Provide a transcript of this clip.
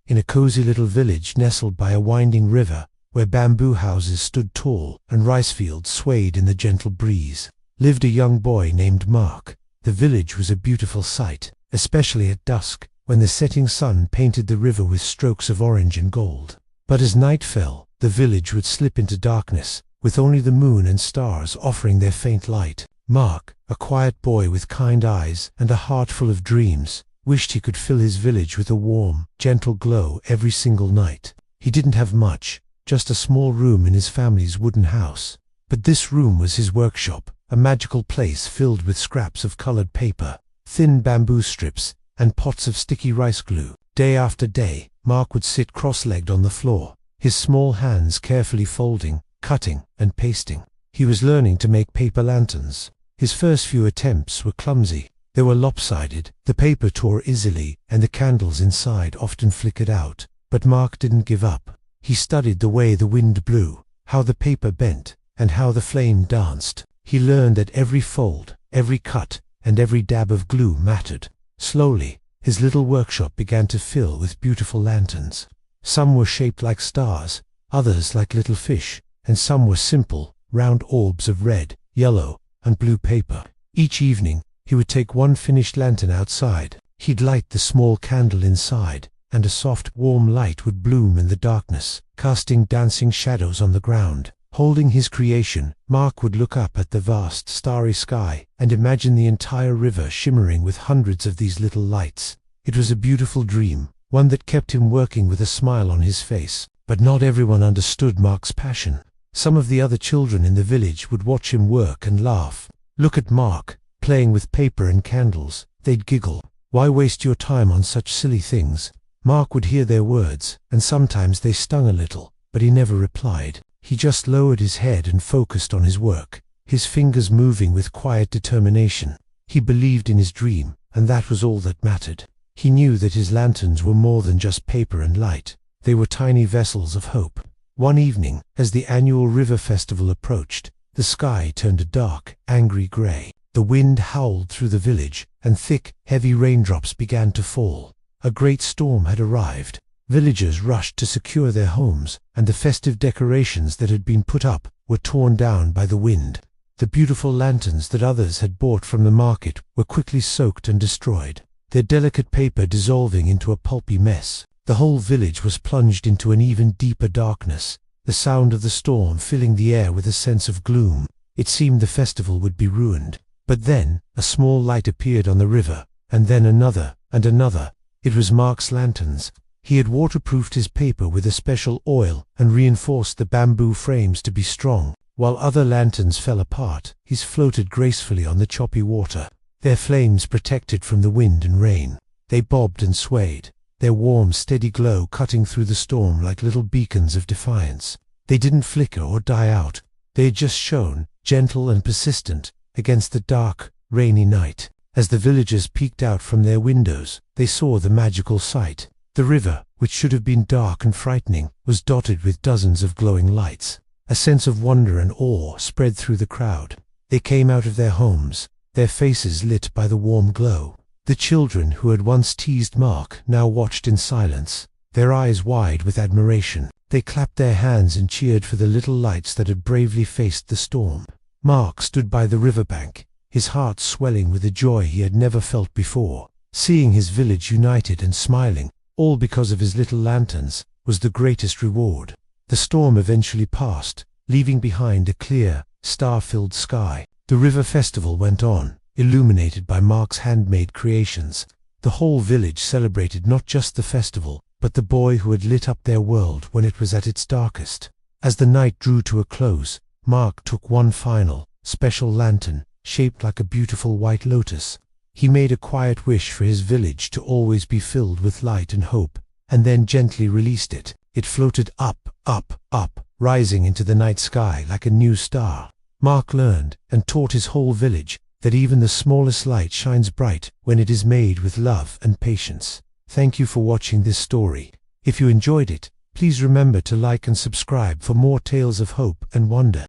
in a cozy little village nestled by a winding river, where bamboo houses stood tall and rice fields swayed in the gentle breeze, lived a young boy named Mark. The village was a beautiful sight, especially at dusk, when the setting sun painted the river with strokes of orange and gold. But as night fell, the village would slip into darkness, with only the moon and stars offering their faint light. Mark, a quiet boy with kind eyes and a heart full of dreams, wished he could fill his village with a warm, gentle glow every single night. He didn't have much, just a small room in his family's wooden house. But this room was his workshop, a magical place filled with scraps of colored paper, thin bamboo strips, and pots of sticky rice glue. Day after day, Mark would sit cross-legged on the floor, his small hands carefully folding, cutting, and pasting. He was learning to make paper lanterns. His first few attempts were clumsy. They were lopsided, the paper tore easily, and the candles inside often flickered out. But Mark didn't give up. He studied the way the wind blew, how the paper bent, and how the flame danced. He learned that every fold, every cut, and every dab of glue mattered. Slowly, his little workshop began to fill with beautiful lanterns. Some were shaped like stars, others like little fish, and some were simple, round orbs of red, yellow, and blue paper. Each evening, he would take one finished lantern outside. He'd light the small candle inside, and a soft, warm light would bloom in the darkness, casting dancing shadows on the ground. Holding his creation, Mark would look up at the vast, starry sky and imagine the entire river shimmering with hundreds of these little lights. It was a beautiful dream, one that kept him working with a smile on his face. But not everyone understood Mark's passion. Some of the other children in the village would watch him work and laugh. Look at Mark, playing with paper and candles. They'd giggle. Why waste your time on such silly things? Mark would hear their words, and sometimes they stung a little, but he never replied. He just lowered his head and focused on his work, his fingers moving with quiet determination. He believed in his dream, and that was all that mattered. He knew that his lanterns were more than just paper and light. They were tiny vessels of hope. One evening, as the annual river festival approached, the sky turned a dark, angry gray. The wind howled through the village, and thick, heavy raindrops began to fall. A great storm had arrived. Villagers rushed to secure their homes, and the festive decorations that had been put up were torn down by the wind. The beautiful lanterns that others had bought from the market were quickly soaked and destroyed, their delicate paper dissolving into a pulpy mess. The whole village was plunged into an even deeper darkness, the sound of the storm filling the air with a sense of gloom. It seemed the festival would be ruined. But then, a small light appeared on the river, and then another, and another. It was Mark's lanterns. He had waterproofed his paper with a special oil and reinforced the bamboo frames to be strong. While other lanterns fell apart, his floated gracefully on the choppy water, their flames protected from the wind and rain. They bobbed and swayed, their warm, steady glow cutting through the storm like little beacons of defiance. They didn't flicker or die out. They had just shone, gentle and persistent, against the dark, rainy night. As the villagers peeked out from their windows, they saw the magical sight. The river, which should have been dark and frightening, was dotted with dozens of glowing lights. A sense of wonder and awe spread through the crowd. They came out of their homes, their faces lit by the warm glow. The children who had once teased Mark now watched in silence, their eyes wide with admiration. They clapped their hands and cheered for the little lights that had bravely faced the storm. Mark stood by the riverbank, his heart swelling with a joy he had never felt before. Seeing his village united and smiling, all because of his little lanterns, was the greatest reward. The storm eventually passed, leaving behind a clear, star-filled sky. The river festival went on, illuminated by Mark's handmade creations. The whole village celebrated not just the festival, but the boy who had lit up their world when it was at its darkest. As the night drew to a close, Mark took one final, special lantern, shaped like a beautiful white lotus. He made a quiet wish for his village to always be filled with light and hope, and then gently released it. It floated up, up, up, rising into the night sky like a new star. Mark learned and taught his whole village that even the smallest light shines bright when it is made with love and patience. Thank you for watching this story. If you enjoyed it, please remember to like and subscribe for more tales of hope and wonder.